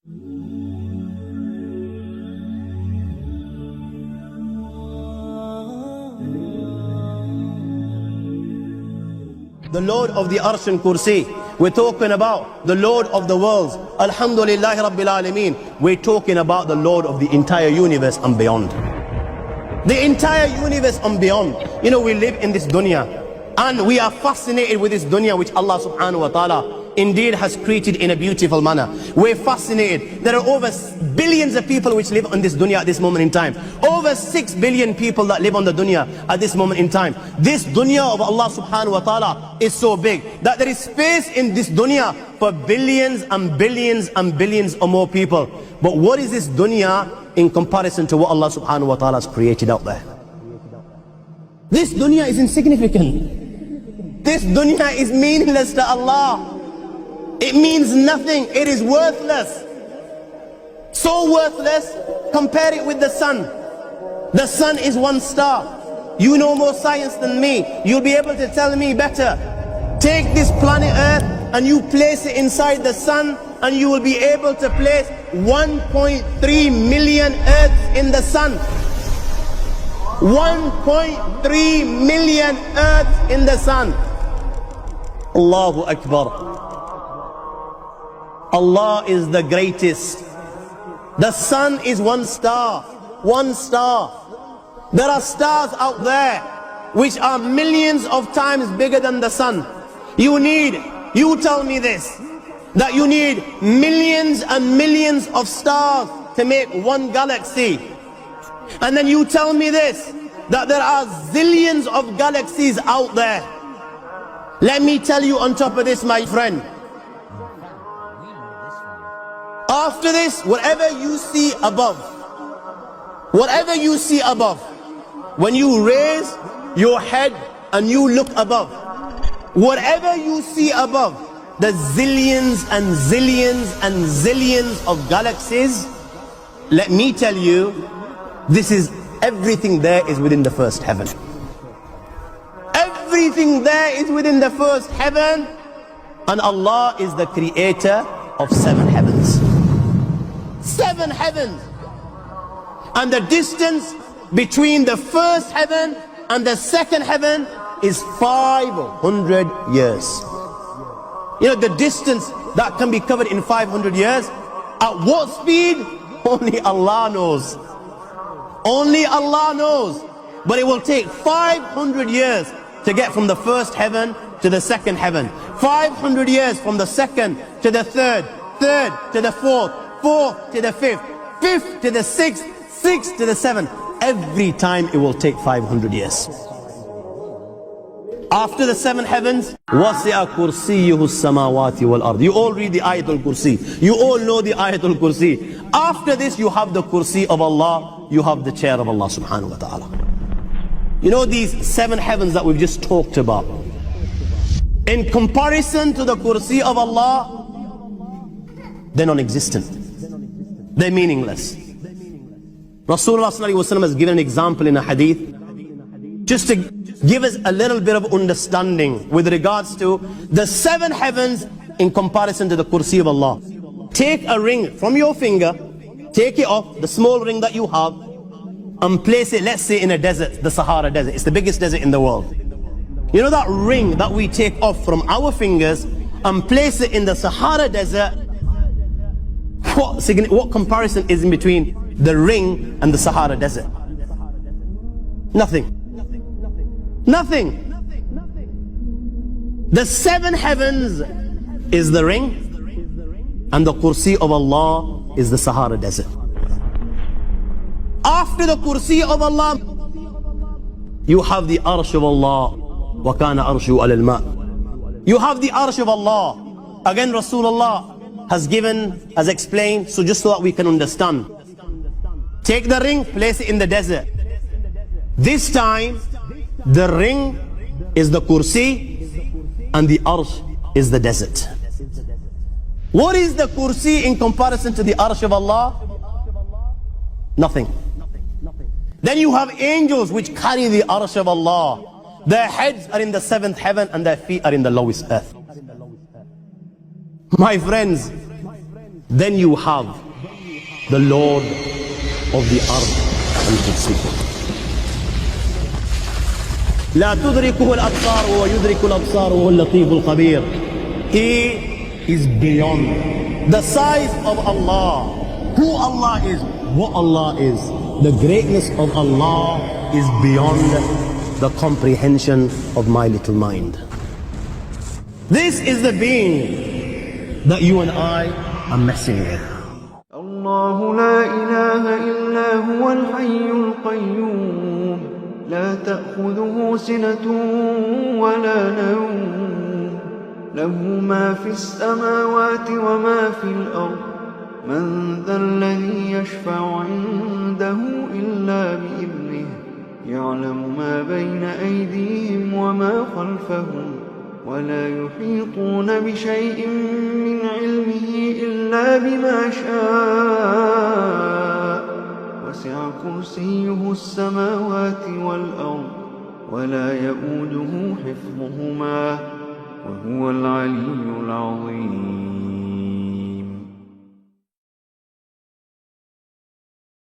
The Lord of the Arsh and Kursi. We're talking about the Lord of the worlds. Alhamdulillahi Rabbil Alameen. We're talking about the Lord of the entire universe and beyond. The entire universe and beyond. You know, we live in this dunya and we are fascinated with this dunya which Allah subhanahu wa ta'ala indeed has created in a beautiful manner. We're fascinated. There are over billions of people which live on this dunya at this moment in time. Over 6 billion people that live on the dunya at this moment in time. This dunya of Allah subhanahu wa ta'ala is so big that there is space in this dunya for billions and billions and billions or more people. But what is this dunya in comparison to what Allah subhanahu wa ta'ala has created out there? This dunya is insignificant. This dunya is meaningless to Allah. It means nothing. It is worthless. So worthless, compare it with the sun. The sun is one star. You know more science than me. You'll be able to tell me better. Take this planet Earth and you place it inside the sun and you will be able to place 1.3 million Earths in the sun. 1.3 million Earths in the sun. Allahu Ekber. Allah is the greatest. The sun is one star. One star. There are stars out there which are millions of times bigger than the sun. You tell me this, that you need millions and millions of stars to make one galaxy. And then you tell me this, that there are zillions of galaxies out there. Let me tell you on top of this, my friend. After this, whatever you see above, when you raise your head and you look above, whatever you see above, the zillions and zillions and zillions of galaxies, let me tell you, this is everything there is within the first heaven. Everything there is within the first heaven, and Allah is the creator of 7 heavens. 7 heavens. And the distance between the first heaven and the second heaven is 500 years. You know, the distance that can be covered in 500 years, at what speed? Only Allah knows. Only Allah knows. But it will take 500 years to get from the first heaven to the second heaven. 500 years from the second to the third, third to the fourth, fourth to the fifth, fifth to the sixth, sixth to the seventh. Every time it will take 500 years. After the 7 heavens, وَسِعَ كُرْسِيُّهُ السَّمَاوَاتِ وَالْأَرْضِ. You all read the Ayetel Kürsi. You all know the Ayetel Kürsi. After this, you have the Kursi of Allah. You have the chair of Allah subhanahu wa ta'ala. You know these 7 heavens that we've just talked about, in comparison to the Kursi of Allah, they're non-existent. They're meaningless. Rasulullah sallallahu alaihi wasallam has given an example in a hadith just to give us a little bit of understanding with regards to the 7 heavens in comparison to the Kursi of Allah. Take a ring from your finger, take it off, the small ring that you have, and place it, let's say, in a desert, the Sahara Desert. It's the biggest desert in the world. You know that ring that we take off from our fingers and place it in the Sahara Desert? What comparison is in between the ring and the Sahara Desert? Nothing. Nothing. The 7 heavens is the ring, and the Kursi of Allah is the Sahara Desert. After the Kursi of Allah, you have the Arsh of Allah. وَكَانَ أَرْشُهُ عَلَى الْمَاءِ. You have the Arsh of Allah. Again, Rasulullah has explained, so just so that we can understand. Take the ring, place it in the desert. This time, the ring is the Kursi and the Arsh is the desert. What is the Kursi in comparison to the Arsh of Allah? Nothing. Then you have angels which carry the Arsh of Allah. Their heads are in the 7th heaven and their feet are in the lowest earth. My friends, then you have the Lord of the earth and its people. لا تدركه الأبصار وهو يدرك الأبصار وهو اللطيف الخبير. He is beyond the size of Allah, who Allah is, what Allah is. The greatness of Allah is beyond the comprehension of my little mind. This is the being that you and I are messing with. الله لا إله إلا هو الحي القيوم لا تأخذه سنة ولا نوم له ما في السماوات وما في الأرض من ذا الذي يشفع عنده إلا بإذنه يعلم ما بين أيديهم وما خلفهم ولا يحيطون بشيء من علمه إلا بما شاء وسع كرسيه السماوات والأرض ولا يؤوده حفظهما وهو العلي العظيم.